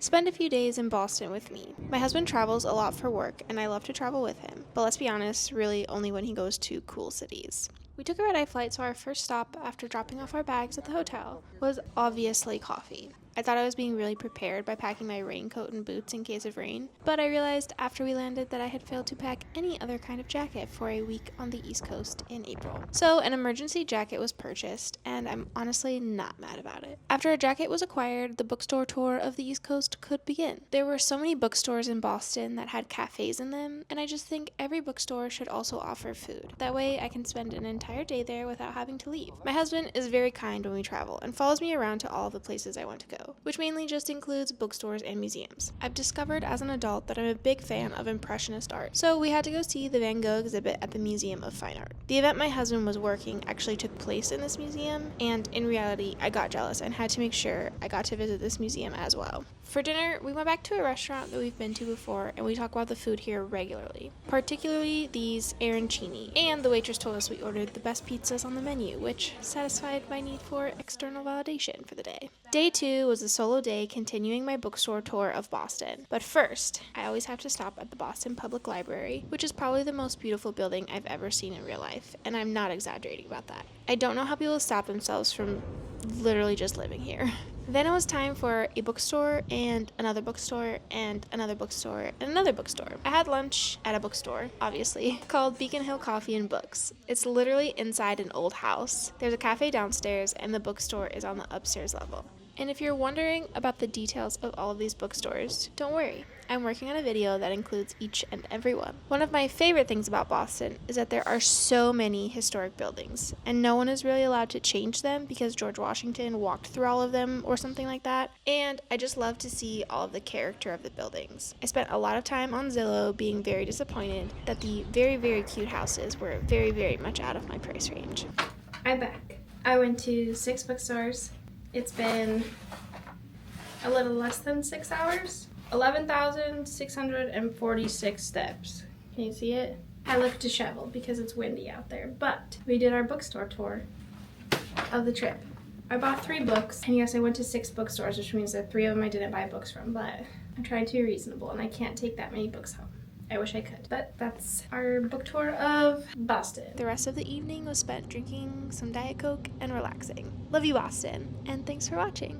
Spend a few days in Boston with me. My husband travels a lot for work, and I love to travel with him. But let's be honest, really only when he goes to cool cities. We took a red-eye flight, so our first stop after dropping off our bags at the hotel was obviously coffee. I thought I was being really prepared by packing my raincoat and boots in case of rain, but I realized after we landed that I had failed to pack any other kind of jacket for a week on the East Coast in April. So an emergency jacket was purchased, and I'm honestly not mad about it. After a jacket was acquired, the bookstore tour of the East Coast could begin. There were so many bookstores in Boston that had cafes in them, and I just think every bookstore should also offer food. That way I can spend an entire day there without having to leave. My husband is very kind when we travel and follows me around to all the places I want to go, which mainly just includes bookstores and museums. I've discovered as an adult that I'm a big fan of Impressionist art, so we had to go see the Van Gogh exhibit at the Museum of Fine Art. The event my husband was working actually took place in this museum, and in reality, I got jealous and had to make sure I got to visit this museum as well. For dinner, we went back to a restaurant that we've been to before, and we talk about the food here regularly, particularly these arancini. And the waitress told us we ordered the best pizzas on the menu, which satisfied my need for external validation for the day. Day 2 was a solo day continuing my bookstore tour of Boston. But first, I always have to stop at the Boston Public Library, which is probably the most beautiful building I've ever seen in real life, and I'm not exaggerating about that. I don't know how people stop themselves from literally just living here. Then it was time for a bookstore and another bookstore and another bookstore and another bookstore. I had lunch at a bookstore, obviously, called Beacon Hill Coffee and Books. It's literally inside an old house. There's a cafe downstairs and the bookstore is on the upstairs level. And if you're wondering about the details of all of these bookstores, don't worry. I'm working on a video that includes each and every one. One of my favorite things about Boston is that there are so many historic buildings, and no one is really allowed to change them because George Washington walked through all of them or something like that. And I just love to see all of the character of the buildings. I spent a lot of time on Zillow being very disappointed that the very, very cute houses were very, very much out of my price range. I'm back. I went to 6 bookstores. It's been a little less than 6 hours. 11,646 steps. Can you see it? I look disheveled because it's windy out there, but we did our bookstore tour of the trip. I bought 3 books, and yes, I went to 6 bookstores, which means that 3 of them I didn't buy books from, but I'm trying to be reasonable, and I can't take that many books home. I wish I could, but that's our book tour of Boston. The rest of the evening was spent drinking some Diet Coke and relaxing. Love you, Boston, and thanks for watching.